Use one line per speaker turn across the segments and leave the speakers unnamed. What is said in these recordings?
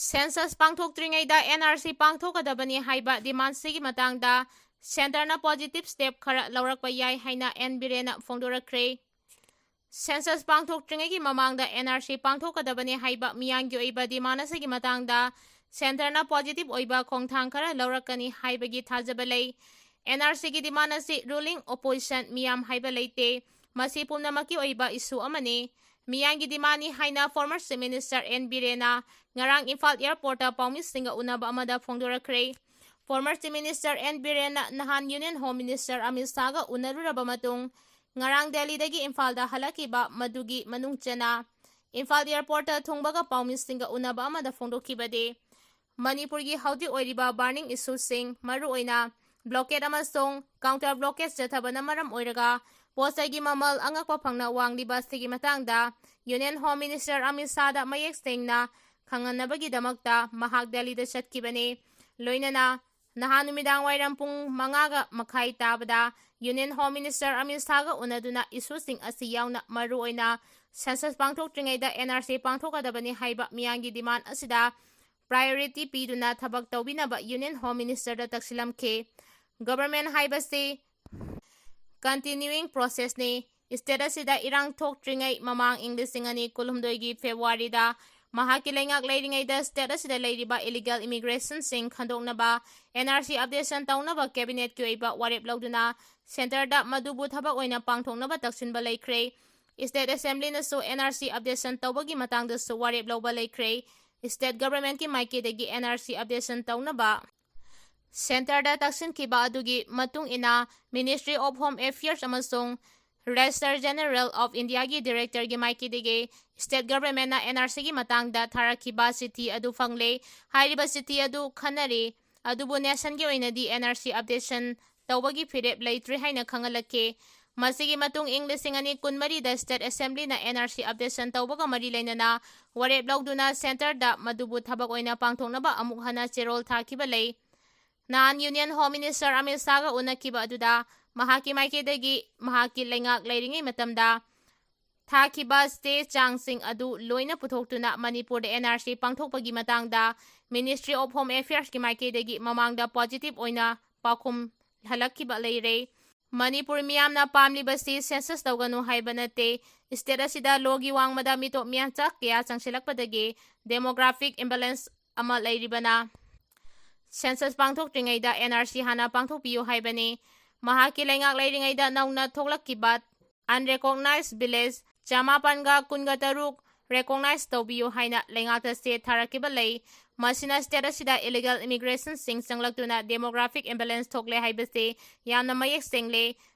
Census ꯄꯥꯡꯊꯣꯛꯇ꯭ꯔꯤꯉꯩꯗ NRC ꯄꯥꯡꯊꯣꯛꯀꯗꯕꯅꯤ ꯍꯥꯏꯕ ꯗꯤꯃꯥꯟꯗꯁꯤꯒꯤ ꯃꯇꯥꯡꯗ ꯁꯦꯟꯇꯔꯅ ꯄꯣꯖꯤꯇꯤꯚ ꯁ꯭ꯇꯦꯞ ꯈꯔ ꯂꯧꯔꯛꯄ ꯌꯥꯏ ꯍꯥꯏꯅ N.Biren ꯐꯣꯡꯗꯣꯔꯛꯈ꯭ꯔꯦ꯫ ꯁꯦꯟꯁꯁ ꯄꯥꯡꯊꯣꯛꯇ꯭ꯔꯤꯉꯩꯒꯤ ꯃꯃꯥꯡꯗ NRC ꯄꯥꯡꯊꯣꯛꯀꯗꯕꯅꯤ ꯍꯥꯏꯕ ꯃꯤꯌꯥꯝꯒꯤ ꯑꯣꯏꯕ ꯗꯤꯃꯥꯟꯗ ꯑꯁꯤꯒꯤ ꯃꯇꯥꯡꯗ ꯁꯦꯟꯇꯔꯅ ꯄꯣꯖꯤꯇꯤꯚ ꯑꯣꯏꯕ ꯈꯣꯡꯊꯥꯡ ꯈꯔ ꯂꯧꯔꯛꯀꯅꯤ ꯍꯥꯏꯕꯒꯤ ꯊꯥꯖꯕ ꯂꯩ꯫ NRCꯒꯤ ꯗꯤꯃꯥꯟꯗ ꯑꯁꯤ ꯔꯨꯂꯤꯡ ꯑꯣꯄꯣꯖꯤꯁꯟ ꯃꯤꯌꯥꯝ ꯍꯥꯏꯕ ꯂꯩꯇꯦ, ꯃꯁꯤ ꯄꯨꯝꯅꯃꯛꯀꯤ ꯑꯣꯏꯕ ꯏꯁꯨ ꯑꯃꯅꯤ꯫ ꯃꯤꯌꯥꯝꯒꯤ ꯗꯤꯃꯥꯟꯗꯅꯤ ꯍꯥꯏꯅ ꯐꯣꯔꯃꯔ ꯆꯤꯐ ꯃꯤꯅꯤꯁꯇꯔ N.Biren ꯉꯔꯥꯡ ꯏꯝꯐꯥꯜ ꯑꯦꯌꯔꯄꯣꯔꯠꯇ ꯄꯥꯎꯃꯤꯁꯤꯡꯒ ꯎꯅꯕ ꯑꯃꯗ ꯐꯣꯡꯗꯣꯔꯛꯈ꯭ꯔꯦ꯫ ꯐꯣꯔꯃꯔ ꯆꯤꯐ ꯃꯤꯅꯤꯁꯇꯔ N.Biren ꯅꯍꯥꯟ ꯌꯨꯅꯤꯌꯟ ꯍꯣꯝ ꯃꯤꯅꯤꯁꯇꯔ ꯑꯃꯤꯠ ꯁꯥꯍꯒ ꯎꯅꯔꯨꯔꯕ ꯃꯇꯨꯡ ꯉꯔꯥꯡ ꯗꯦꯜꯂꯤꯗꯒꯤ ꯏꯝꯐꯥꯜꯗ ꯍꯜꯂꯛꯈꯤꯕ ꯃꯗꯨꯒꯤ ꯃꯅꯨꯡ ꯆꯟꯅ ꯏꯝꯐꯥꯜ ꯑꯦꯌꯔꯄꯣꯔꯠꯇ ꯊꯨꯡꯕꯒ ꯄꯥꯎꯃꯤꯁꯤꯡꯒ ꯎꯅꯕ ꯑꯃꯗ ꯐꯣꯡꯗꯣꯛꯈꯤꯕꯗꯤ ꯃꯅꯤꯄꯨꯔꯒꯤ ꯍꯧꯖꯤꯛ ꯑꯣꯏꯔꯤꯕ ꯕꯔꯅꯤꯡ ꯏꯁꯨꯁꯤꯡ, ꯃꯔꯨꯑꯣꯏꯅ ꯕ꯭ꯂꯣꯀꯦꯠ ꯑꯃꯁꯨꯡ ꯀꯥꯎꯟꯇꯔ ꯕ꯭ꯂꯣꯀꯦꯠ ꯆꯠꯊꯕꯅ ꯃꯔꯝ ꯑꯣꯏꯔꯒ ꯄꯣꯠꯆꯩꯒꯤ ꯃꯃꯜ ꯑꯉꯛꯄ ꯐꯪꯅ ꯋꯥꯡꯂꯤꯕ ꯑꯁꯤꯒꯤ ꯃꯇꯥꯡꯗ ꯌꯨꯅꯤꯌꯟ ꯍꯣꯝ ꯃꯤꯅꯤꯁꯇꯔ ꯑꯃꯤꯠ ꯁꯥꯍꯗ ꯃꯌꯦꯛ ꯁꯦꯡꯅ ꯈꯪꯍꯟꯅꯕꯒꯤꯗꯃꯛꯇ ꯃꯍꯥꯛ ꯗꯦꯜꯂꯤꯗ ꯆꯠꯈꯤꯕꯅꯤ꯫ ꯂꯣꯏꯅꯅ ꯅꯍꯥꯟ ꯅꯨꯃꯤꯗꯥꯡꯋꯥꯏꯔꯝ ꯄꯨꯡ 5:30 ꯇꯥꯕꯗ ꯌꯨꯅꯤꯌꯟ ꯍꯣꯝ ꯃꯤꯅꯤꯁꯇꯔ ꯑꯃꯤꯠ ꯁꯥꯍꯒ ꯎꯅꯗꯨꯅ ꯏꯁꯨꯁꯤꯡ ꯑꯁꯤ ꯌꯥꯎꯅ ꯃꯔꯨꯑꯣꯏꯅ ꯁꯦꯟꯁꯁ ꯄꯥꯡꯊꯣꯛꯇ꯭ꯔꯤꯉꯩꯗ NRC ꯄꯥꯡꯊꯣꯛꯀꯗꯕꯅꯤ ꯍꯥꯏꯕ ꯃꯤꯌꯥꯝꯒꯤ ꯗꯤꯃꯥꯟꯗ ꯑꯁꯤꯗ ꯄ꯭ꯔꯥꯏꯌꯣꯔꯤꯇꯤ ꯄꯤꯗꯨꯅ ꯊꯕꯛ ꯇꯧꯕꯤꯅꯕ ꯌꯨꯅꯤꯌꯟ ꯍꯣꯝ ꯃꯤꯅꯤꯁꯇꯔꯗ ꯇꯛꯁꯤꯜꯂꯝꯈꯤ꯫ ꯒꯚꯔꯟꯃꯦꯟꯠ ꯍꯥꯏꯕꯁꯤ ꯀꯟꯇꯤꯅ꯭ꯌꯨꯏꯡ ꯄ꯭ꯔꯣꯁꯦꯁꯅꯤ꯫ ꯁ꯭ꯇꯦꯠ ꯑꯁꯤꯗ ꯏꯔꯥꯡ ꯊꯣꯛꯇ꯭ꯔꯤꯉꯩ ꯃꯃꯥꯡ ꯏꯪ 2012ꯒꯤ ꯐꯦꯕ꯭ꯔꯨꯋꯥꯔꯤꯗ ꯃꯍꯥꯛꯀꯤ ꯂꯩꯉꯥꯛ ꯂꯩꯔꯤꯉꯩꯗ ꯁ꯭ꯇꯦꯠ ꯑꯁꯤꯗ ꯂꯩꯔꯤꯕ ꯏꯂꯤꯒꯦꯜ ꯏꯃꯤꯒ꯭ꯔꯦꯁꯟꯁꯤꯡ ꯈꯟꯗꯣꯛꯅꯕ NRC ꯑꯞꯗꯦꯁꯟ ꯇꯧꯅꯕ ꯀꯦꯕꯤꯅꯦꯠꯀꯤ ꯑꯣꯏꯕ ꯋꯥꯔꯦꯞ ꯂꯧꯗꯨꯅ ꯁꯦꯟꯇꯔꯗ ꯃꯗꯨꯕꯨ ꯊꯕꯛ ꯑꯣꯏꯅ ꯄꯥꯡꯊꯣꯛꯅꯕ ꯇꯛꯁꯤꯟꯕ ꯂꯩꯈ꯭ꯔꯦ꯫ ꯁ꯭ꯇꯦꯠ ꯑꯦꯁꯦꯝꯕ꯭ꯂꯤꯅꯁꯨ NRC ꯑꯞꯗꯦꯁꯟ ꯇꯧꯕꯒꯤ ꯃꯇꯥꯡꯗꯁꯨ ꯋꯥꯔꯦꯞ ꯂꯧꯕ ꯂꯩꯈ꯭ꯔꯦ꯫ ꯁ꯭ꯇꯦꯠ ꯒꯚꯔꯟꯃꯦꯟꯠꯀꯤ ꯃꯥꯏꯀꯩꯗꯒꯤ NRC ꯑꯞꯗꯦꯁꯟ ꯇꯧꯅꯕ ꯁꯦꯟꯇꯔꯗ ꯇꯛꯁꯤꯟꯈꯤꯕ ꯑꯗꯨꯒꯤ ꯃꯇꯨꯡ ꯏꯟꯅ ꯃꯤꯅꯤꯁꯇ꯭ꯔꯤ ꯑꯣꯐ ꯍꯣꯝ ꯑꯦꯐꯤꯌꯔꯁ ꯑꯃꯁꯨꯡ ꯔꯦꯖꯤꯁꯇꯔ ꯖꯦꯅꯔꯦꯜ ꯑꯣꯐ ꯏꯟꯗꯤꯌꯥꯒꯤ ꯗꯤꯔꯦꯛꯇꯔꯒꯤ ꯃꯥꯏꯀꯩꯗꯒꯤ ꯁ꯭ꯇꯦꯠ ꯒꯚꯔꯟꯃꯦꯟꯠꯅ NRCꯒꯤ ꯃꯇꯥꯡꯗ ꯊꯥꯔꯛꯈꯤꯕ ꯆꯤꯊꯤ ꯑꯗꯨ ꯐꯪꯂꯦ꯫ ꯍꯥꯏꯔꯤꯕ ꯆꯤꯊꯤ ꯑꯗꯨ ꯈꯟꯅꯔꯤ, ꯑꯗꯨꯕꯨ ꯅꯦꯁꯟꯒꯤ ꯑꯣꯏꯅꯗꯤ NRC ꯑꯞꯗꯦꯁꯟ ꯇꯧꯕꯒꯤ ꯐꯤꯔꯦꯞ ꯂꯩꯇ꯭ꯔꯤ ꯍꯥꯏꯅ ꯈꯪꯍꯜꯂꯛꯈꯤ꯫ ꯃꯁꯤꯒꯤ ꯃꯇꯨꯡ ꯏꯪ 2024ꯗ ꯁ꯭ꯇꯦꯠ ꯑꯦꯁꯦꯝꯕ꯭ꯂꯤꯅ NRC ꯑꯞꯗꯦꯁꯟ ꯇꯧꯕꯒ ꯃꯔꯤ ꯂꯩꯅꯅ ꯋꯥꯔꯦꯞ ꯂꯧꯗꯨꯅ ꯁꯦꯟꯇꯔꯗ ꯃꯗꯨꯕꯨ ꯊꯕꯛ ꯑꯣꯏꯅ ꯄꯥꯡꯊꯣꯛꯅꯕ ꯑꯃꯨꯛ ꯍꯟꯅ ꯆꯦꯔꯣꯜ ꯊꯥꯈꯤꯕ ꯂꯩ꯫ ꯅꯍꯥꯟ ꯌꯨꯅꯤꯌꯟ ꯍꯣꯝ ꯃꯤꯅꯤꯁꯇꯔ ꯑꯃꯤꯠ ꯁꯥꯍꯒ ꯎꯅꯈꯤꯕ ꯑꯗꯨꯗ ꯃꯍꯥꯛꯀꯤ ꯃꯥꯏꯀꯩꯗꯒꯤ ꯃꯍꯥꯛꯀꯤ ꯂꯩꯉꯥꯛ ꯂꯩꯔꯤꯉꯩ ꯃꯇꯝꯗ ꯊꯥꯈꯤꯕ ꯆꯦ-ꯆꯥꯡꯁꯤꯡ ꯑꯗꯨ ꯂꯣꯏꯅ ꯄꯨꯊꯣꯛꯇꯨꯅ ꯃꯅꯤꯄꯨꯔꯗ NRC ꯄꯥꯡꯊꯣꯛꯄꯒꯤ ꯃꯇꯥꯡꯗ ꯃꯤꯅꯤꯁꯇ꯭ꯔꯤ ꯑꯣꯐ ꯍꯣꯝ ꯑꯦꯐꯤꯌꯔꯁꯀꯤ ꯃꯥꯏꯀꯩꯗꯒꯤ ꯃꯃꯥꯡꯗ ꯄꯣꯖꯤꯇꯤꯚ ꯑꯣꯏꯅ ꯄꯥꯎꯈꯨꯝ ꯍꯜꯂꯛꯈꯤꯕ ꯂꯩꯔꯦ꯫ ꯃꯅꯤꯄꯨꯔ ꯃꯤꯌꯥꯝꯅ ꯄꯥꯝꯂꯤꯕꯁꯤ ꯁꯦꯟꯁꯁ ꯇꯧꯒꯅꯨ ꯍꯥꯏꯕ ꯅꯠꯇꯦ, ꯁ꯭ꯇꯦꯠ ꯑꯁꯤꯗ ꯂꯣꯒꯤ ꯋꯥꯡꯃꯗ ꯃꯤꯇꯣꯞ ꯃꯤꯌꯥꯟꯆꯥ ꯀꯌꯥ ꯆꯪꯁꯤꯜꯂꯛꯄꯗꯒꯤ ꯗꯦꯃꯣꯒ꯭ꯔꯥꯐꯤꯛ ꯏꯝꯕꯦꯂꯦꯟꯁ ꯑꯃ ꯂꯩꯔꯤꯕꯅ ꯁꯦꯟꯁꯁ ꯄꯥꯡꯊꯣꯛꯇ꯭ꯔꯤꯉꯩꯗ NRC ꯍꯥꯟꯅ ꯄꯥꯡꯊꯣꯛꯄꯤꯌꯨ ꯍꯥꯏꯕꯅꯤ꯫ ꯃꯍꯥꯛꯀꯤ ꯂꯩꯉꯥꯛ ꯂꯩꯔꯤꯉꯩꯗ ꯅꯧꯅ ꯊꯣꯛꯂꯛꯈꯤꯕ ꯑꯟꯔꯦꯀꯣꯒꯅꯥꯏꯖ ꯚꯤꯂꯦꯖ 913 ꯔꯦꯀꯣꯒꯅꯥꯏꯖ ꯇꯧꯕꯤꯌꯨ ꯍꯥꯏꯅ ꯂꯩꯉꯥꯛꯇ ꯆꯦ ꯊꯥꯔꯛꯈꯤꯕ ꯂꯩ꯫ ꯃꯁꯤꯅ ꯁ꯭ꯇꯦꯠ ꯑꯁꯤꯗ ꯏꯂꯤꯒꯦꯜ ꯏꯃꯤꯒ꯭ꯔꯦꯁꯟꯁꯤꯡ ꯆꯪꯂꯛꯇꯨꯅ ꯗꯦꯃꯣꯒ꯭ꯔꯥꯐꯤꯛ ꯏꯝꯕꯦꯂꯦꯟꯁ ꯊꯣꯛꯂꯦ ꯍꯥꯏꯕꯁꯤ ꯌꯥꯝꯅ ꯃꯌꯦꯛ ꯁꯦꯡꯂꯦ꯫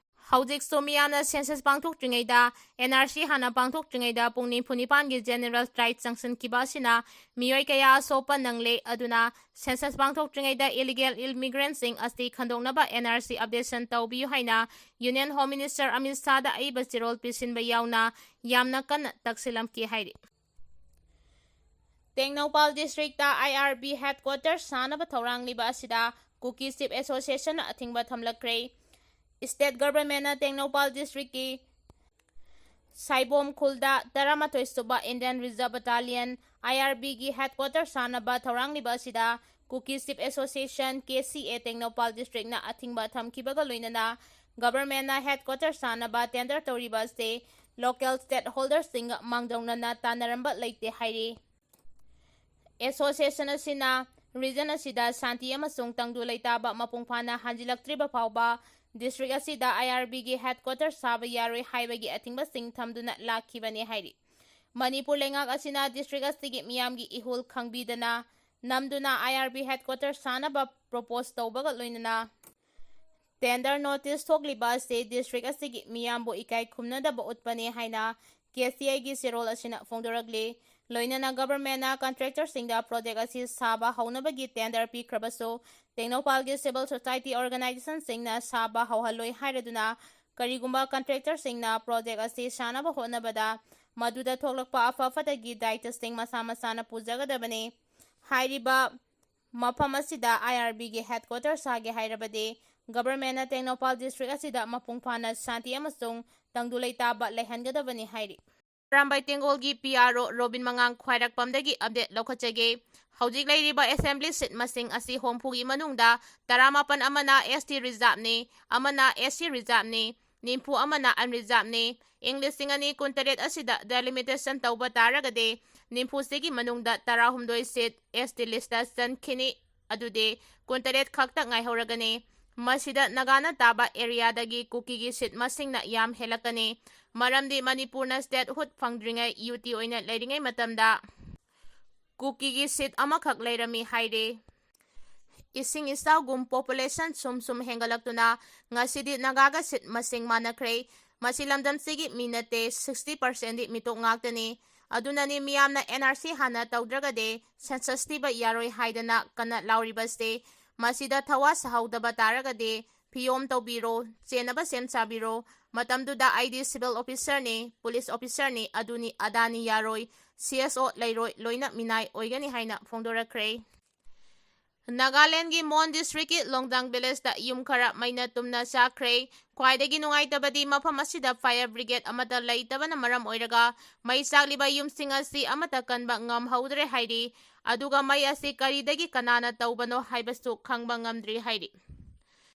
ꯍꯧꯖꯤꯛꯁꯨ ꯃꯤꯌꯥꯝꯅ ꯁꯦꯟꯁꯁ ꯄꯥꯡꯊꯣꯛꯇ꯭ꯔꯤꯉꯩꯗ NRC ꯍꯥꯟꯅ ꯄꯥꯡꯊꯣꯛꯇ꯭ꯔꯤꯉꯩꯗ ꯄꯨꯡ 94ꯒꯤ ꯖꯦꯅꯔꯦꯜ ꯔꯥꯏꯠ ꯆꯪꯁꯤꯟꯈꯤꯕ ꯑꯁꯤꯅ ꯃꯤꯑꯣꯏ ꯀꯌꯥ ꯑꯁꯣꯛꯄ ꯅꯪꯂꯦ, ꯑꯗꯨꯅ ꯁꯦꯟꯁꯁ ꯄꯥꯡꯊꯣꯛꯇ꯭ꯔꯤꯉꯩꯗ ꯏꯂꯤꯒꯦꯜ ꯏꯃꯤꯒ꯭ꯔꯦꯟꯠꯁꯤꯡ ꯑꯁꯤ ꯈꯟꯗꯣꯛꯅꯕ NRC ꯑꯞꯗꯦꯁꯟ ꯇꯧꯕꯤꯌꯨ ꯍꯥꯏꯅ ꯌꯨꯅꯤꯌꯟ ꯍꯣꯝ ꯃꯤꯅꯤꯁꯇꯔ ꯑꯃꯤꯠ ꯁꯥꯍꯗ ꯑꯏꯕ ꯆꯦꯔꯣꯜ ꯄꯤꯁꯤꯟꯕ ꯌꯥꯎꯅ ꯌꯥꯝꯅ ꯀꯟꯅ ꯇꯛꯁꯤꯜꯂꯝꯈꯤ ꯍꯥꯏꯔꯤ꯫ ꯇꯦꯡꯅꯧꯄꯥꯜ ꯗꯤꯁꯇ꯭ꯔꯤꯛꯇ IRB ꯍꯦꯗꯀ꯭ꯋꯥꯇꯔꯁ ꯁꯥꯅꯕ ꯊꯧꯔꯥꯡꯂꯤꯕ ꯑꯁꯤꯗ ꯀꯨꯀꯤ ꯆꯤꯞ ꯑꯦꯁꯣꯁꯤꯌꯦꯁꯟꯅ ꯑꯊꯤꯡꯕ ꯊꯝꯂꯛꯈ꯭ꯔꯦ꯫ ꯁ꯭ꯇꯦꯠ ꯒꯚꯔꯟꯃꯦꯟꯠꯅ ꯇꯦꯡꯅꯧꯄꯥꯜ ꯗꯤꯁꯇ꯭ꯔꯤꯛꯀꯤ ꯁꯥꯏꯕꯣꯝ ꯈꯨꯜꯗ 13ꯁꯨꯕ ꯏꯟꯗꯤꯌꯟ ꯔꯤꯖꯔꯚ ꯕꯠꯇꯥꯂꯤꯌꯟ IRBꯒꯤ ꯍꯦꯗꯀ꯭ꯋꯥꯇꯔꯁ ꯁꯥꯅꯕ ꯊꯧꯔꯥꯡꯂꯤꯕ ꯑꯁꯤꯗ ꯀꯨꯀꯤ ꯆꯤꯞ ꯑꯦꯁꯣꯁꯤꯌꯦꯁꯟ KCA ꯇꯦꯡꯅꯧꯄꯥꯜ ꯗꯤꯁꯇ꯭ꯔꯤꯛꯅ ꯑꯊꯤꯡꯕ ꯊꯝꯈꯤꯕꯒ ꯂꯣꯏꯅꯅ ꯒꯚꯔꯟꯃꯦꯟꯠꯅ ꯍꯦꯗꯀ꯭ꯋꯥꯇꯔꯁ ꯁꯥꯅꯕ ꯇꯦꯟꯗꯔ ꯇꯧꯔꯤꯕ ꯑꯁꯤ ꯂꯣꯀꯦꯜ ꯁ꯭ꯇꯦꯠ ꯍꯣꯜꯗꯔꯁꯤꯡꯒ ꯃꯥꯡꯖꯧꯅꯅ ꯇꯥꯟꯅꯔꯝꯕ ꯂꯩꯇꯦ ꯍꯥꯏꯔꯤ꯫ ꯑꯦꯁꯣꯁꯤꯌꯦꯁꯟ ꯑꯁꯤꯅ ꯔꯤꯖꯟ ꯑꯁꯤꯗ ꯁꯥꯟꯇꯤ ꯑꯃꯁꯨꯡ ꯇꯪꯗꯨ ꯂꯩꯇꯥꯕ ꯃꯄꯨꯡ ꯐꯥꯅ ꯍꯟꯖꯤꯜꯂꯛꯇ꯭ꯔꯤꯕ ꯐꯥꯎꯕ ꯗꯤꯁꯇ꯭ꯔꯤꯛ ꯑꯁꯤꯗ IRBꯒꯤ ꯍꯦꯗꯀ꯭ꯋꯥꯇꯔꯁ ꯁꯥꯕ ꯌꯥꯔꯣꯏ ꯍꯥꯏꯕꯒꯤ ꯑꯊꯤꯡꯕꯁꯤꯡ ꯊꯝꯗꯨꯅ ꯂꯥꯛꯈꯤꯕꯅꯤ ꯍꯥꯏꯔꯤ꯫ ꯃꯅꯤꯄꯨꯔ ꯂꯩꯉꯥꯛ ꯑꯁꯤꯅ ꯗꯤꯁꯇ꯭ꯔꯤꯛ ꯑꯁꯤꯒꯤ ꯃꯤꯌꯥꯝꯒꯤ ꯏꯍꯨꯜꯈꯪꯕꯤꯗꯅ ꯅꯝꯗꯨꯅ IRB ꯍꯦꯗꯀ꯭ꯋꯥꯇꯔꯁ ꯁꯥꯅꯕ ꯄ꯭ꯔꯣꯄꯣꯖ ꯇꯧꯕꯒ ꯂꯣꯏꯅꯅ ꯇꯦꯟꯗꯔ ꯅꯣꯇꯤꯁ ꯊꯣꯛꯂꯤꯕ ꯑꯁꯤ ꯗꯤꯁꯇ꯭ꯔꯤꯛ ꯑꯁꯤꯒꯤ ꯃꯤꯌꯥꯝꯕꯨ ꯏꯀꯥꯏ ꯈꯨꯝꯅꯗꯕ ꯎꯠꯄꯅꯤ ꯍꯥꯏꯅ KCAꯒꯤ ꯆꯦꯔꯣꯜ ꯑꯁꯤꯅ ꯐꯣꯡꯗꯣꯔꯛꯂꯤ꯫ ꯂꯣꯏꯅꯅ ꯒꯚꯔꯟꯃꯦꯟꯠꯅ ꯀꯟꯇ꯭ꯔꯦꯛꯇꯔꯁꯤꯡꯗ ꯄ꯭ꯔꯣꯖꯦꯛꯠ ꯑꯁꯤ ꯁꯥꯕ ꯍꯧꯅꯕꯒꯤ ꯇꯦꯟꯗꯔ ꯄꯤꯈ꯭ꯔꯕꯁꯨ ꯇꯦꯡꯅꯧꯄꯥꯜꯒꯤ ꯁꯤꯚꯤꯜ ꯁꯣꯁꯥꯏꯇꯤ ꯑꯣꯔꯒꯅꯥꯏꯖꯦꯁꯟꯁꯤꯡꯅ ꯁꯥꯕ ꯍꯧꯍꯜꯂꯣꯏ ꯍꯥꯏꯔꯗꯨꯅ ꯀꯔꯤꯒꯨꯝꯕ ꯀꯟꯇ꯭ꯔꯦꯛꯇꯔꯁꯤꯡꯅ ꯄ꯭ꯔꯣꯖꯦꯛꯠ ꯑꯁꯤ ꯁꯥꯅꯕ ꯍꯣꯠꯅꯕꯗ ꯃꯗꯨꯗ ꯊꯣꯛꯂꯛꯄ ꯑꯐ-ꯐꯠꯇꯒꯤ ꯗꯥꯌꯤꯠꯇꯁꯤꯡ ꯃꯁꯥ ꯃꯁꯥꯅ ꯄꯨꯖꯒꯗꯕꯅꯤ꯫ ꯍꯥꯏꯔꯤꯕ ꯃꯐꯝ ꯑꯁꯤꯗ IRBꯒꯤ ꯍꯦꯗꯀ꯭ꯋꯥꯇꯔꯁ ꯁꯥꯒꯦ ꯍꯥꯏꯔꯕꯗꯤ ꯒꯚꯔꯟꯃꯦꯟꯠꯅ ꯇꯦꯡꯅꯧꯄꯥꯜ ꯗꯤꯁꯇ꯭ꯔꯤꯛ ꯑꯁꯤꯗ ꯃꯄꯨꯡ ꯐꯥꯅ ꯁꯥꯟꯇꯤ ꯑꯃꯁꯨꯡ ꯇꯪꯗꯨ ꯂꯩꯇꯥꯕ ꯂꯩꯍꯟꯒꯗꯕꯅꯤ ꯍꯥꯏꯔꯤ꯫ Rambai Tengolgi PRO Robin Mangang Khwairapamdagi update lawkhachage. Hojik leiriba assembly seat masing asi hompugi manungda 18 amana ST reserve ni, amana SC reserve ni, nimpu amana unreserve ni. English singani kuntaret asida delimitation tauba taragade nimpu sigi manungda 18 seat ST lista sankhini adude kuntaret khakta ngaihoragane. Masida nagana taba area dagi Kuki gi seat masingna yam helakane. Maramdi Manipurna statehood fangdringai UT oina leiringai matamda Kuki gi seat amakhak leirami haire. Ising isawgum population sum hengalaktuna ngasidi nagaga seat masing manakhre. Masilamdam sigi minate 60% di mitok ngaktani. Adunani miyamna NRC hana tawdragade census tiba yaroi haidana kana lauribaste. Masida thawa sahaudaba taragade piyom tawbiro chenaba sem sabiro. Matamduda ID civil officer ni, police officer ni aduni adani yaroi, CSO leiroi loina minai oigani haina phongdorakre. Nagaland gi Mon district ki Longdang village da yum khara maina tumna chakre. Khwaidagi nungaitabadi mafam asida fire brigade amata leitabana maram oiraga mai chagliba yumsing asi amata kanba ngamhaudre hairi. Aduga mai asi karidagi kanana taubano haibasu khangba ngamdri hairi.